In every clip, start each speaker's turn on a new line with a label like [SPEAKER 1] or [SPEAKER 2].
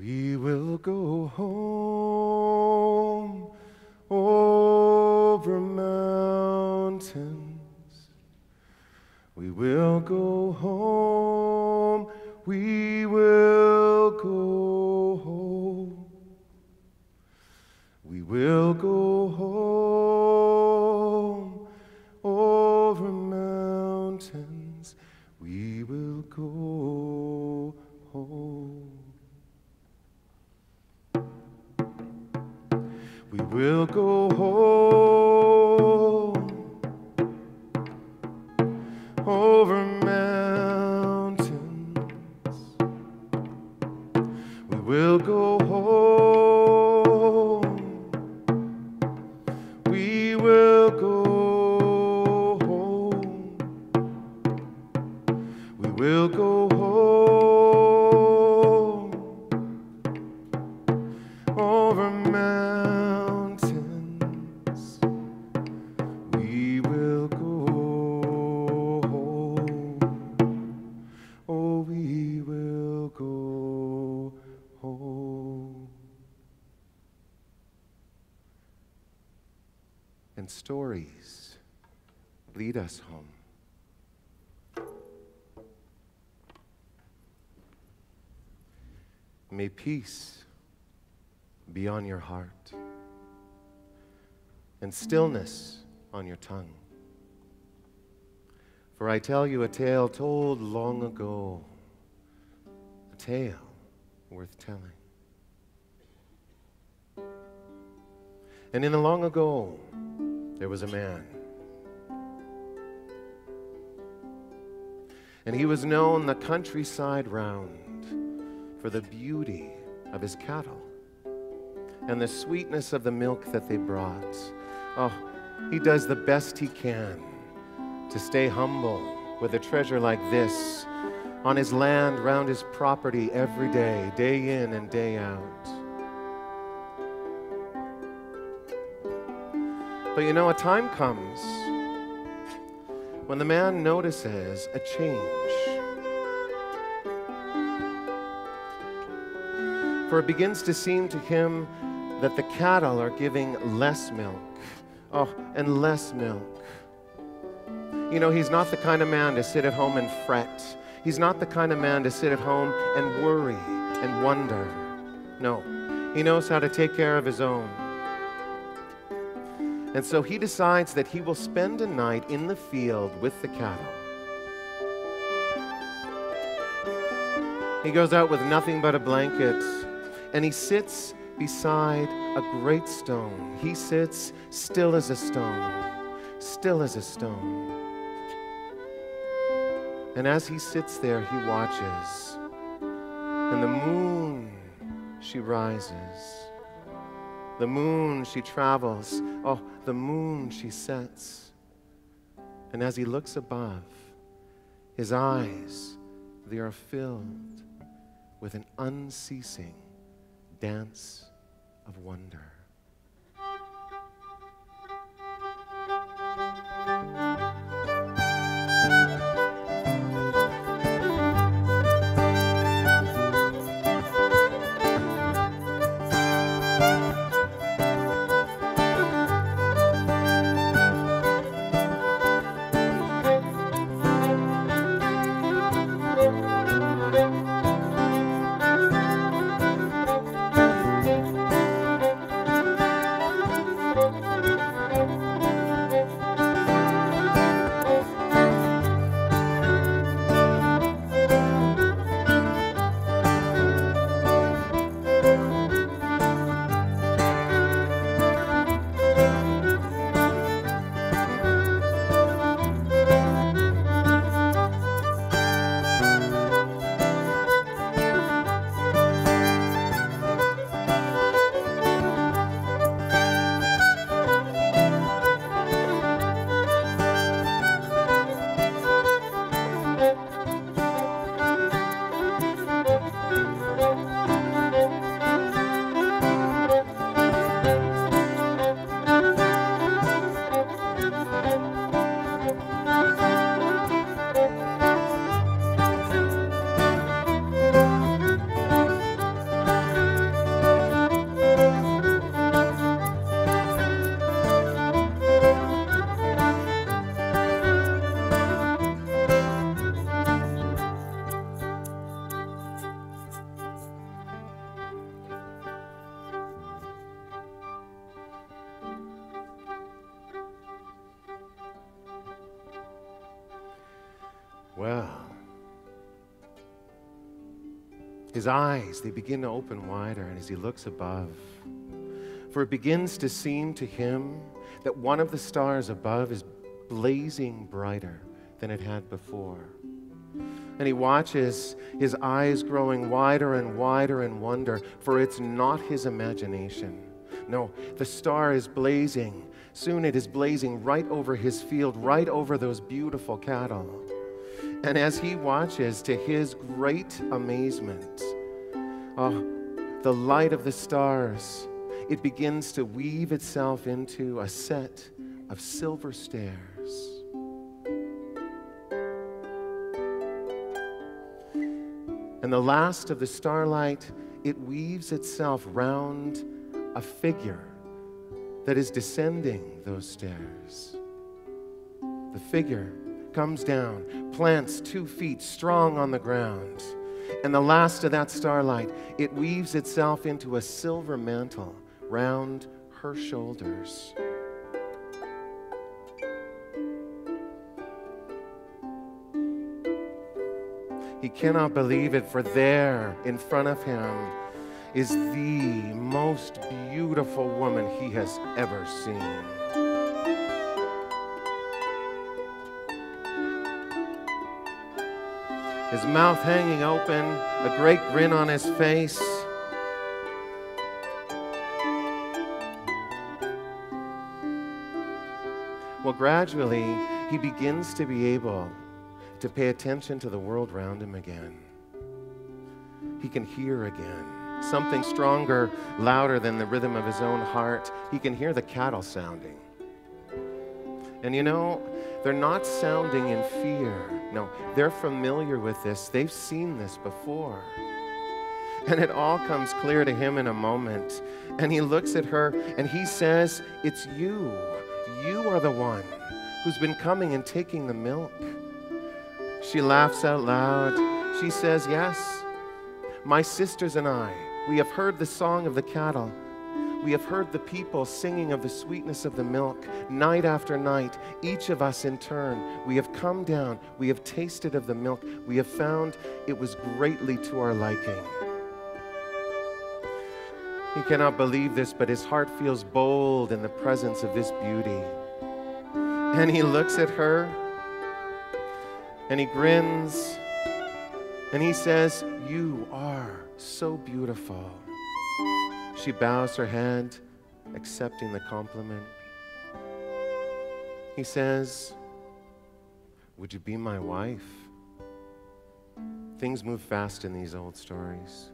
[SPEAKER 1] We will go home over mountains. We will go home. We will go home. We will go home over mountains. We will go home. We will go home over mountains. We will go home. We will go home. We will go home over mountains. We will go home. Oh, we will go home. And stories lead us home. May peace be on your heart and stillness on your tongue. For I tell you a tale told long ago, a tale worth telling. And in the long ago, there was a man. And he was known the countryside round for the beauty of his cattle and the sweetness of the milk that they brought. Oh, he does the best he can to stay humble with a treasure like this on his land, round his property every day, day in and day out. But you know, a time comes when the man notices a change. For it begins to seem to him that the cattle are giving less milk. Oh, and less milk. You know, he's not the kind of man to sit at home and fret. He's not the kind of man to sit at home and worry and wonder. No, he knows how to take care of his own. And so he decides that he will spend a night in the field with the cattle. He goes out with nothing but a blanket, and he sits beside a great stone. He sits still as a stone, still as a stone. And as he sits there, he watches. And the moon, she rises. The moon, she travels. Oh, the moon, she sets. And as he looks above, his eyes, they are filled with an unceasing dance of wonder. Well, his eyes, they begin to open wider, and as he looks above, for it begins to seem to him that one of the stars above is blazing brighter than it had before. And he watches his eyes growing wider and wider in wonder, for it's not his imagination. No, the star is blazing. Soon it is blazing right over his field, right over those beautiful cattle. And as he watches, to his great amazement, the light of the stars, it begins to weave itself into a set of silver stairs. And the last of the starlight, it weaves itself round a figure that is descending those stairs. The figure comes down, plants 2 feet strong on the ground, and the last of that starlight, it weaves itself into a silver mantle round her shoulders. He cannot believe it, for there in front of him is the most beautiful woman he has ever seen. His mouth hanging open, a great grin on his face. Well, gradually, he begins to be able to pay attention to the world around him again. He can hear again. Something stronger, louder than the rhythm of his own heart. He can hear the cattle sounding. And you know, they're not sounding in fear. No, they're familiar with this. They've seen this before. And it all comes clear to him in a moment. And he looks at her and he says, "It's you. You are the one who's been coming and taking the milk." She laughs out loud. She says, "Yes, my sisters and I, we have heard the song of the cattle. We have heard the people singing of the sweetness of the milk night after night. Each of us in turn, we have come down, we have tasted of the milk. We have found it was greatly to our liking." He cannot believe this, but his heart feels bold in the presence of this beauty. And he looks at her, and he grins, and he says, "You are so beautiful." She bows her head, accepting the compliment. He says, "Would you be my wife?" Things move fast in these old stories.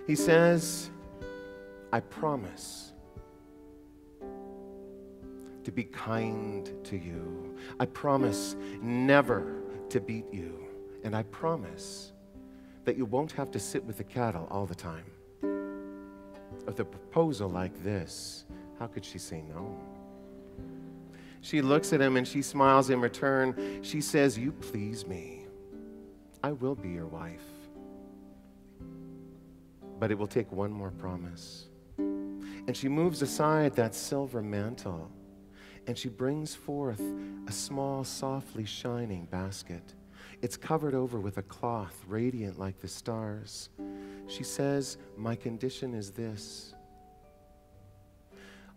[SPEAKER 1] He says, "I promise to be kind to you. I promise never to beat you. And I promise that you won't have to sit with the cattle all the time." With a proposal like this, how could she say no? She looks at him and she smiles in return. She says, "You please me. I will be your wife. But it will take one more promise." And she moves aside that silver mantle, and she brings forth a small, softly shining basket. It's covered over with a cloth radiant like the stars. She says, "My condition is this.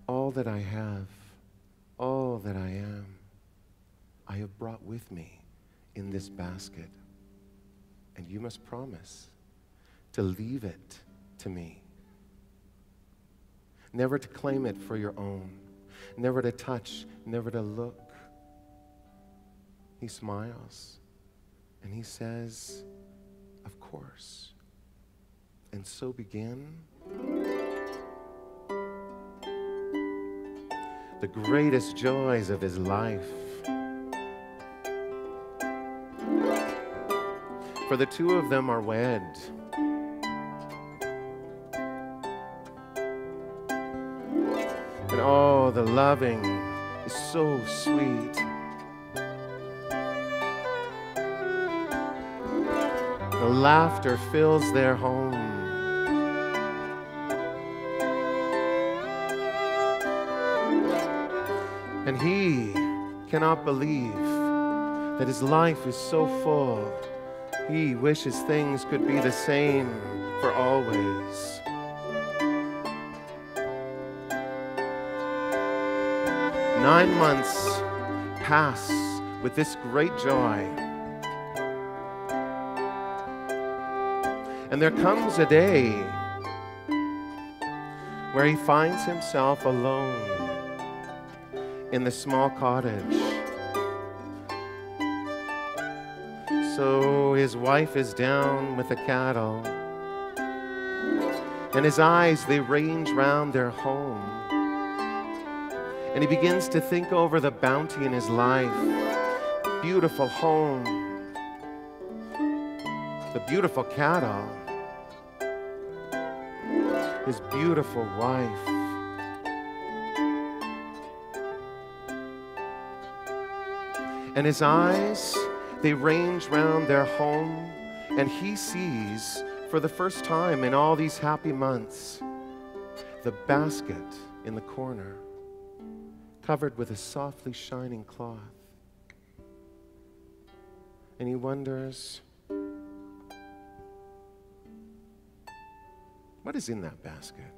[SPEAKER 1] All that I have, all that I am, I have brought with me in this basket. And you must promise to leave it to me. Never to claim it for your own. Never to touch, never to look." He smiles. And he says, "Of course." And so began the greatest joys of his life. For the two of them are wed. And oh, the loving is so sweet. The laughter fills their home. And he cannot believe that his life is so full. He wishes things could be the same for always. Nine months pass with this great joy. And there comes a day where he finds himself alone in the small cottage. So his wife is down with the cattle, and his eyes, they range round their home. And he begins to think over the bounty in his life. Beautiful home, the beautiful cattle, his beautiful wife. And his eyes, they range round their home, and he sees, for the first time in all these happy months, the basket in the corner, covered with a softly shining cloth. And he wonders, what is in that basket?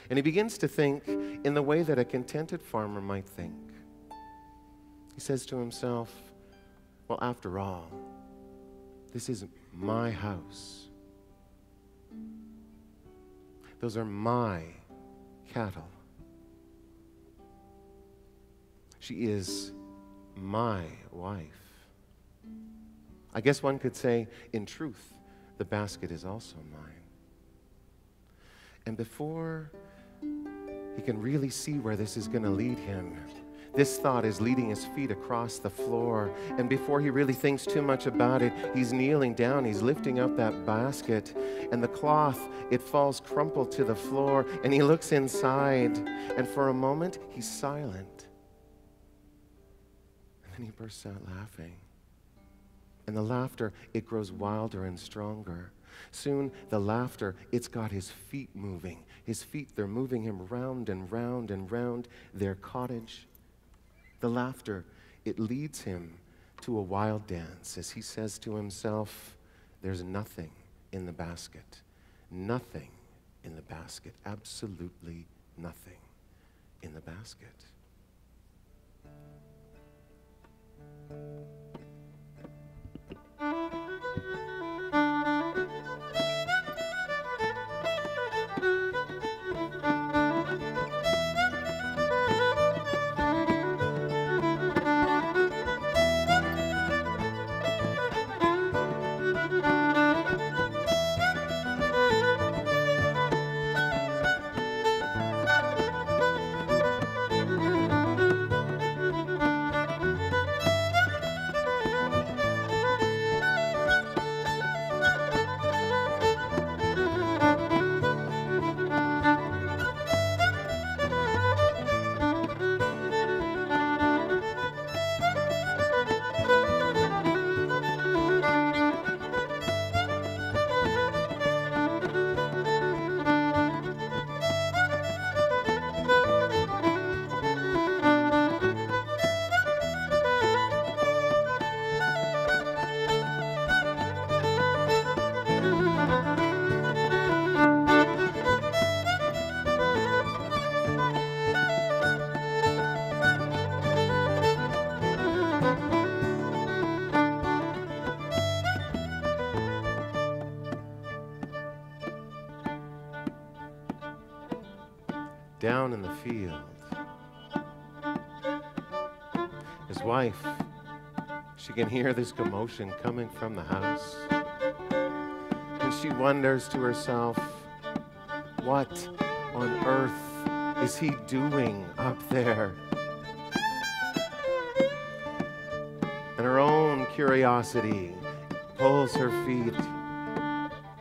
[SPEAKER 1] And he begins to think in the way that a contented farmer might think. He says to himself, well, after all, this is my house. Those are my cattle. She is my wife. I guess one could say, in truth, the basket is also mine. And before he can really see where this is going to lead him, this thought is leading his feet across the floor. And before he really thinks too much about it, he's kneeling down, he's lifting up that basket, and the cloth, it falls crumpled to the floor, and he looks inside, and for a moment, he's silent. And then he bursts out laughing. And the laughter, it grows wilder and stronger. Soon, the laughter, it's got his feet moving. His feet, they're moving him round and round and round their cottage. The laughter, it leads him to a wild dance as he says to himself, there's nothing in the basket. Nothing in the basket. Absolutely nothing in the basket. Down in the field, his wife, she can hear this commotion coming from the house. And she wonders to herself, what on earth is he doing up there? And her own curiosity pulls her feet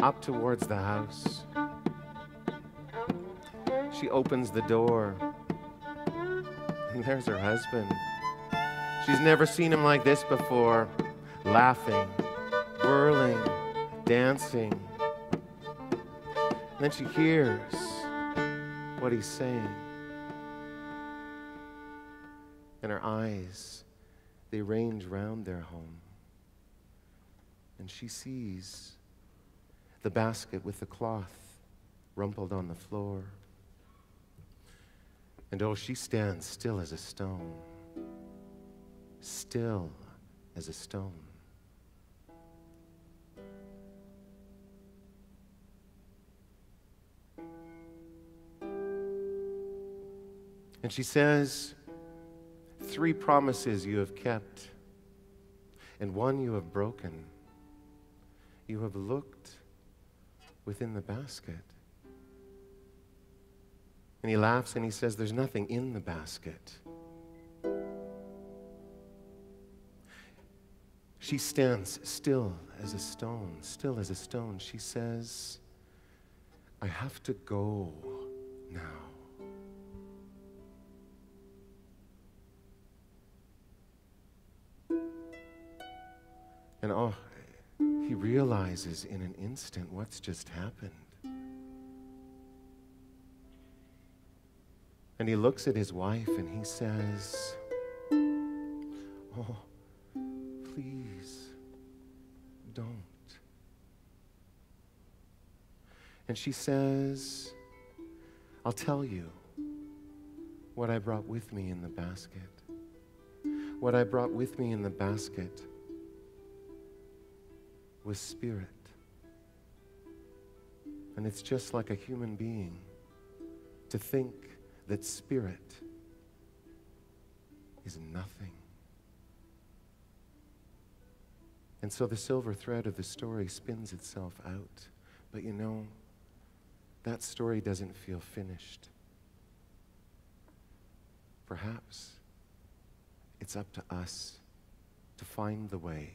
[SPEAKER 1] up towards the house. She opens the door, and there's her husband. She's never seen him like this before, laughing, whirling, dancing. And then she hears what he's saying. and her eyes, they range round their home. And she sees the basket with the cloth rumpled on the floor. And oh, she stands still as a stone. Still as a stone. And she says, 3 promises you have kept, and 1 you have broken. You have looked within the basket. And he laughs and he says, there's nothing in the basket. She stands still as a stone, still as a stone. She says, I have to go now. And oh, he realizes in an instant what's just happened. And he looks at his wife and he says, oh, please don't. And she says, I'll tell you what I brought with me in the basket. What I brought with me in the basket was spirit. And it's just like a human being to think that spirit is nothing. And so the silver thread of the story spins itself out. But you know, that story doesn't feel finished. Perhaps it's up to us to find the way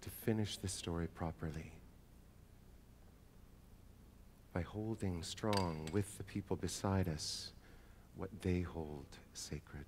[SPEAKER 1] to finish the story properly by holding strong with the people beside us what they hold sacred.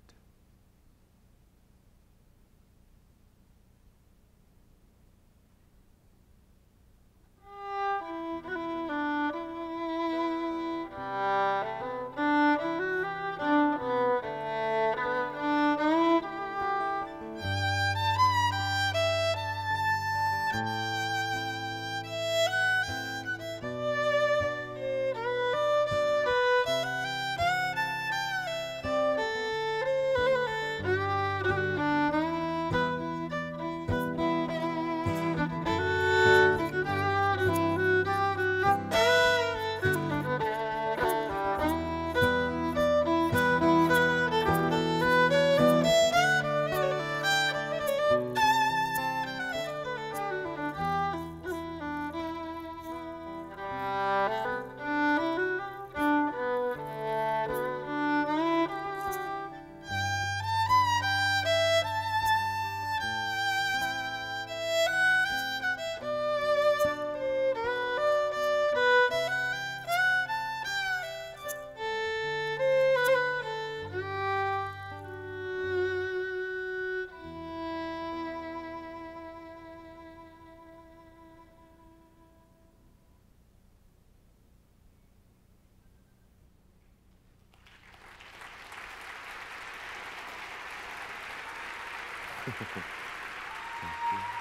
[SPEAKER 1] Thank you.